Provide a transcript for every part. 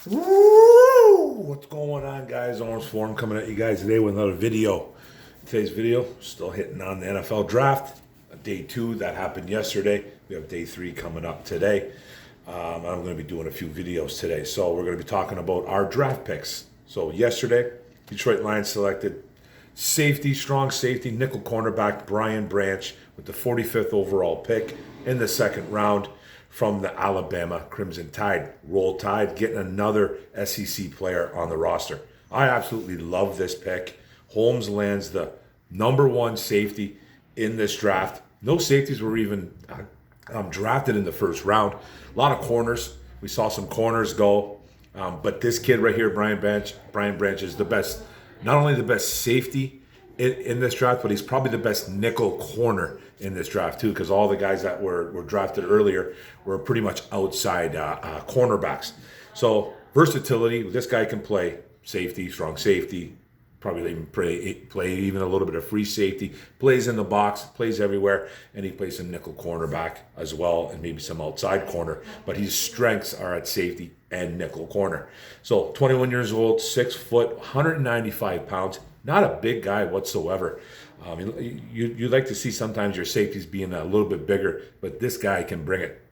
Woo! What's going on, guys? Orange Forum coming at you guys today with another video. Today's video, still hitting on the NFL draft. Day 2, that happened yesterday. We have day 3 coming up today. I'm going to be doing a few videos today. So we're going to be talking about our draft picks. So yesterday, Detroit Lions selected safety, strong safety, nickel cornerback Brian Branch with the 45th overall pick in the second round from the Alabama Crimson Tide. Roll Tide, getting another SEC player on the roster. I absolutely love this pick. Holmes lands the number 1 safety in this draft. No safeties were even drafted in the first round. A lot of corners. We saw some corners go. But this kid right here, Brian Branch is the best, not only the best safety in this draft, but he's probably the best nickel corner in this draft too, because all the guys that were drafted earlier were pretty much outside cornerbacks. So versatility, this guy can play safety, strong safety, probably even play even a little bit of free safety, plays in the box, plays everywhere, and he plays some nickel cornerback as well, and maybe some outside corner, but his strengths are at safety and nickel corner. So 21 years old, 6 foot, 195 pounds, not a big guy whatsoever. You'd like to see sometimes your safeties being a little bit bigger, but this guy can bring it.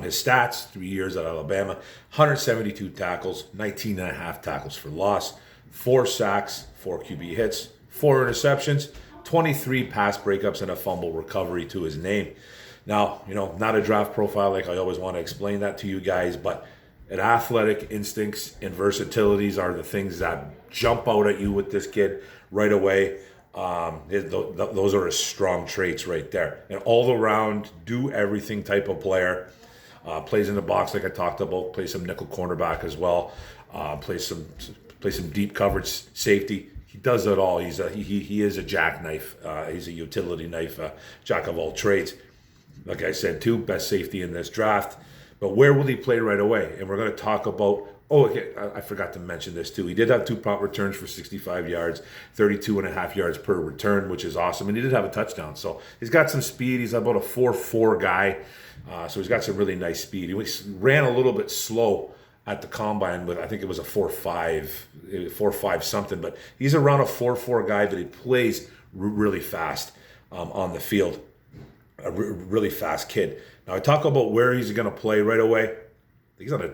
His stats, 3 years at Alabama, 172 tackles, 19 and a half tackles for loss, 4 sacks, 4 QB hits, 4 interceptions, 23 pass breakups, and a fumble recovery to his name. Now, not a draft profile like I always want to explain that to you guys, but an athletic instincts and versatilities are the things that jump out at you with this kid right away. Those are his strong traits right there. An all-around, do-everything type of player. Plays in the box like I talked about. Plays some nickel cornerback as well. Plays some deep coverage safety. He does it all. He is a jackknife. He's a utility knife, jack of all trades. Like I said, too, best safety in this draft. But where will he play right away? And we're going to talk about, I forgot to mention this too. He did have 2 punt returns for 65 yards, 32 and a half yards per return, which is awesome. And he did have a touchdown. So he's got some speed. He's about a 4.4 guy. So he's got some really nice speed. He ran a little bit slow at the combine, but I think it was a 4.5 something. But he's around a 4.4 guy, but he plays really fast on the field. A really fast kid. Now I talk about where he's going to play right away. He's not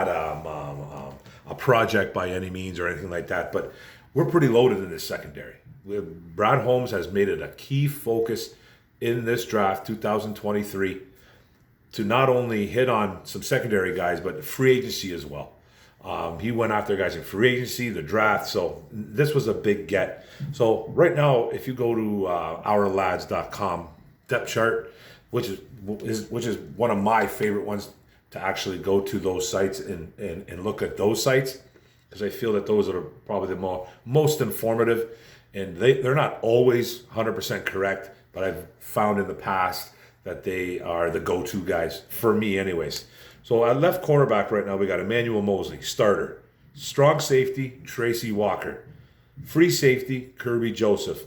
a project by any means or anything like that. But we're pretty loaded in this secondary. Brad Holmes has made it a key focus in this draft 2023 to not only hit on some secondary guys, but free agency as well. He went after guys in free agency, the draft, so this was a big get. So right now, if you go to ourlads.com depth chart, which is one of my favorite ones to actually go to those sites and look at those sites, because I feel that those are probably the most informative, and they're not always 100% correct, but I've found in the past that they are the go-to guys for me anyways. So at left cornerback right now, we got Emmanuel Mosley, starter. Strong safety, Tracy Walker. Free safety, Kirby Joseph.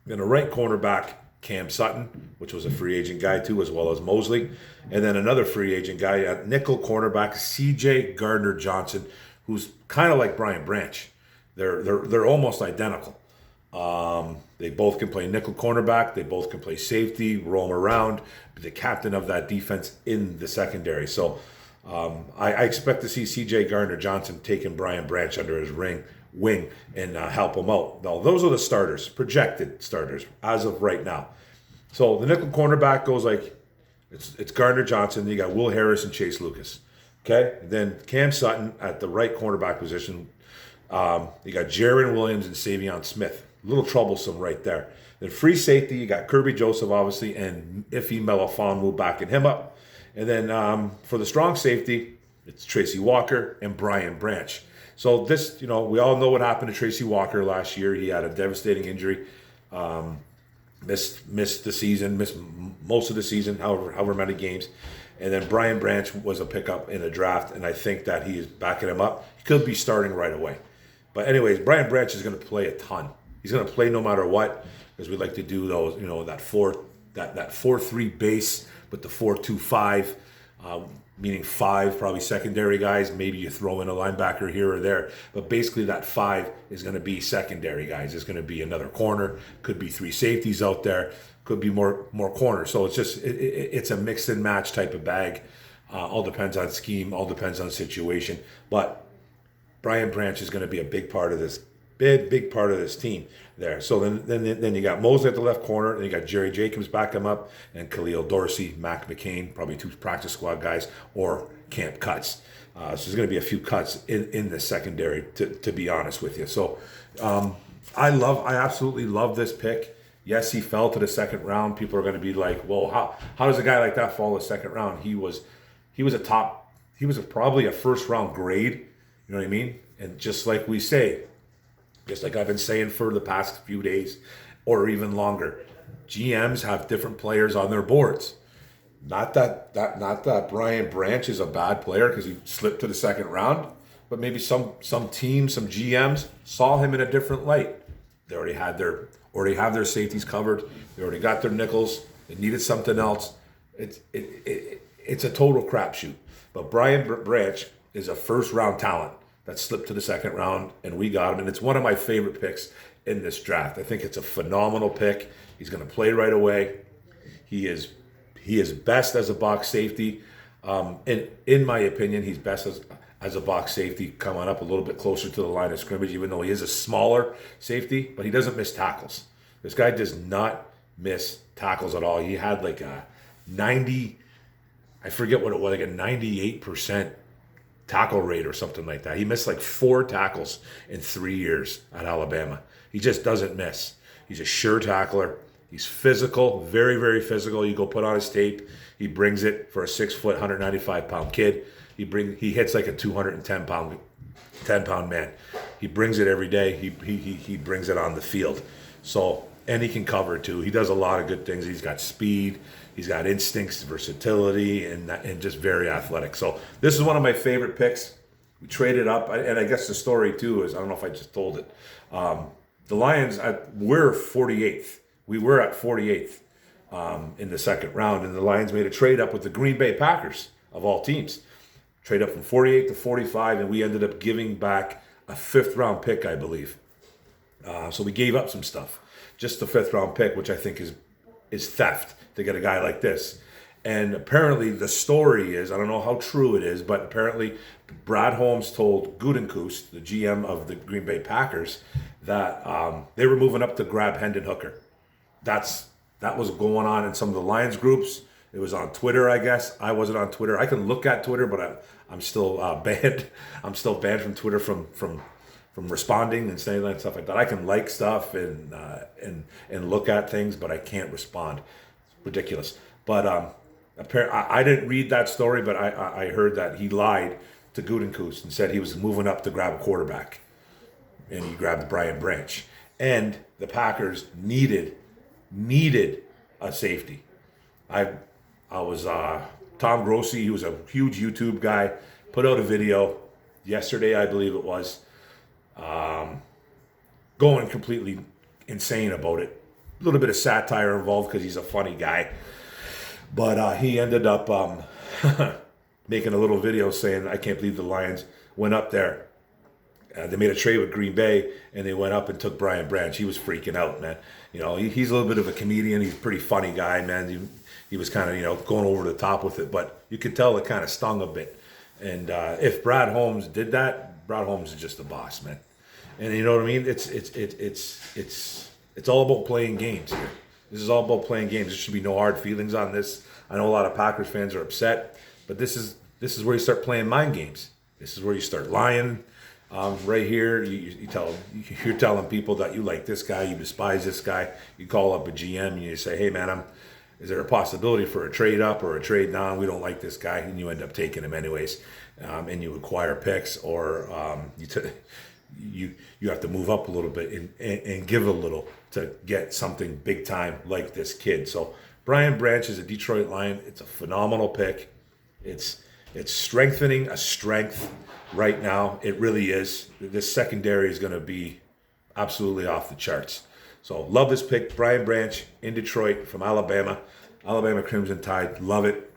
Then a right cornerback, Cam Sutton, which was a free agent guy too, as well as Mosley. And then another free agent guy, at nickel cornerback, CJ Gardner-Johnson, who's kind of like Brian Branch. They're almost identical. They both can play nickel cornerback. They both can play safety, roam around, be the captain of that defense in the secondary. So I expect to see C.J. Gardner-Johnson taking Brian Branch under his wing and help him out. Now, those are the starters, projected starters, as of right now. So the nickel cornerback goes like, it's Gardner-Johnson. You got Will Harris and Chase Lucas. Okay? Then Cam Sutton at the right cornerback position. You got Jaron Williams and Savion Smith. A little troublesome right there. Then free safety, you got Kirby Joseph, obviously, and Ife Melifonwu backing him up. And then for the strong safety, it's Tracy Walker and Brian Branch. So this, we all know what happened to Tracy Walker last year. He had a devastating injury, missed the season, missed most of the season, however many games. And then Brian Branch was a pickup in a draft, and I think that he is backing him up. He could be starting right away. But anyways, Brian Branch is going to play a ton. He's going to play no matter what, because we like to do those, that 4-3 base with the 4-2-5. meaning 5 probably secondary guys. Maybe you throw in a linebacker here or there, but basically that 5 is going to be secondary guys. It's going to be another corner, could be 3 safeties out there, could be more corners. So it's just it's a mix and match type of bag. All depends on scheme, all depends on situation. But Brian Branch is going to be a big part of this, big part of this team there. So then you got Mosley at the left corner, and you got Jerry Jacobs back him up, and Khalil Dorsey, Mac McCain, probably 2 practice squad guys, or camp cuts. So there's going to be a few cuts in the secondary, to be honest with you. So I absolutely love this pick. Yes, he fell to the second round. People are going to be like, "Whoa, how does a guy like that fall to the second round?" He was probably a first round grade. You know what I mean? And just like we say, just like I've been saying for the past few days, or even longer, GMs have different players on their boards. Not that Brian Branch is a bad player because he slipped to the second round, but maybe some teams, some GMs saw him in a different light. They already have their safeties covered. They already got their nickels. They needed something else. It's a total crapshoot. But Brian Branch is a first round talent that slipped to the second round, and we got him. And it's one of my favorite picks in this draft. I think it's a phenomenal pick. He's going to play right away. He is best as a box safety. And in my opinion, he's best as a box safety coming up a little bit closer to the line of scrimmage, even though he is a smaller safety, but he doesn't miss tackles. This guy does not miss tackles at all. He had like a 90, I forget what it was, like a 98% tackle rate or something like that. He missed like 4 tackles in 3 years at Alabama. He just doesn't miss. He's a sure tackler. He's physical, very, very physical. You go put on his tape. He brings it for a 6 foot, 195-pound kid. He hits like a 10-pound man. He brings it every day. He brings it on the field. So, and he can cover too. He does a lot of good things. He's got speed. He's got instincts, versatility, and just very athletic. So this is one of my favorite picks. We traded up, and I guess the story too is, I don't know if I just told it. The Lions, we're 48th. We were at 48th in the second round, and the Lions made a trade up with the Green Bay Packers, of all teams. Trade up from 48 to 45, and we ended up giving back a 5th round pick, I believe. So we gave up some stuff. Just the 5th round pick, which I think is theft to get a guy like this. And apparently the story is, I don't know how true it is, but apparently Brad Holmes told Gutekunst, the GM of the Green Bay Packers, that they were moving up to grab Hendon Hooker. That was going on in some of the Lions groups. It was on Twitter, I guess. I wasn't on Twitter. I can look at Twitter, but I'm still banned. I'm still banned from Twitter from responding and saying that and stuff like that. I can like stuff and look at things, but I can't respond. It's ridiculous. But I didn't read that story, but I heard that he lied to Gutekunst and said he was moving up to grab a quarterback, and he grabbed Brian Branch. And the Packers needed a safety. I was Tom Grossi, he was a huge YouTube guy, put out a video yesterday, I believe it was, going completely insane about it. A little bit of satire involved because he's a funny guy. But he ended up making a little video saying, I can't believe the Lions went up there. They made a trade with Green Bay, and they went up and took Brian Branch. He was freaking out, man. You know, he's a little bit of a comedian. He's a pretty funny guy, man. He was kind of, going over the top with it, but you could tell it kind of stung a bit. And if Brad Holmes did that, Brad Holmes is just the boss, man. And you know what I mean? It's all about playing games here. This is all about playing games. There should be no hard feelings on this. I know a lot of Packers fans are upset, but this is where you start playing mind games. This is where you start lying. Right here, you're telling people that you like this guy, you despise this guy. You call up a GM and you say, "Hey, man, is there a possibility for a trade up or a trade down? We don't like this guy," and you end up taking him anyways, and you acquire picks, or you have to move up a little bit and give a little to get something big time like this kid. So Brian Branch is a Detroit Lion. It's a phenomenal pick. It's strengthening a strength right now. It really is. This secondary is going to be absolutely off the charts. So love this pick. Brian Branch in Detroit from Alabama. Alabama Crimson Tide. Love it.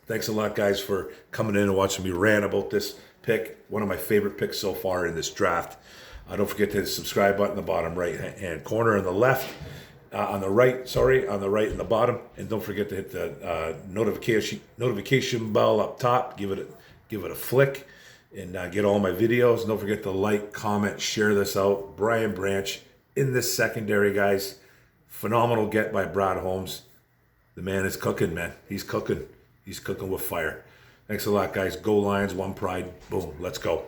Thanks a lot, guys, for coming in and watching me rant about this pick. One of my favorite picks so far in this draft. Don't forget to hit the subscribe button in the bottom right-hand corner on the left. On the right in the bottom. And don't forget to hit the notification bell up top. Give it a flick and get all my videos. And don't forget to like, comment, share this out. Brian Branch in this secondary, guys. Phenomenal get by Brad Holmes. The man is cooking, man. He's cooking. He's cooking with fire. Thanks a lot, guys. Go Lions, one pride. Boom. Let's go.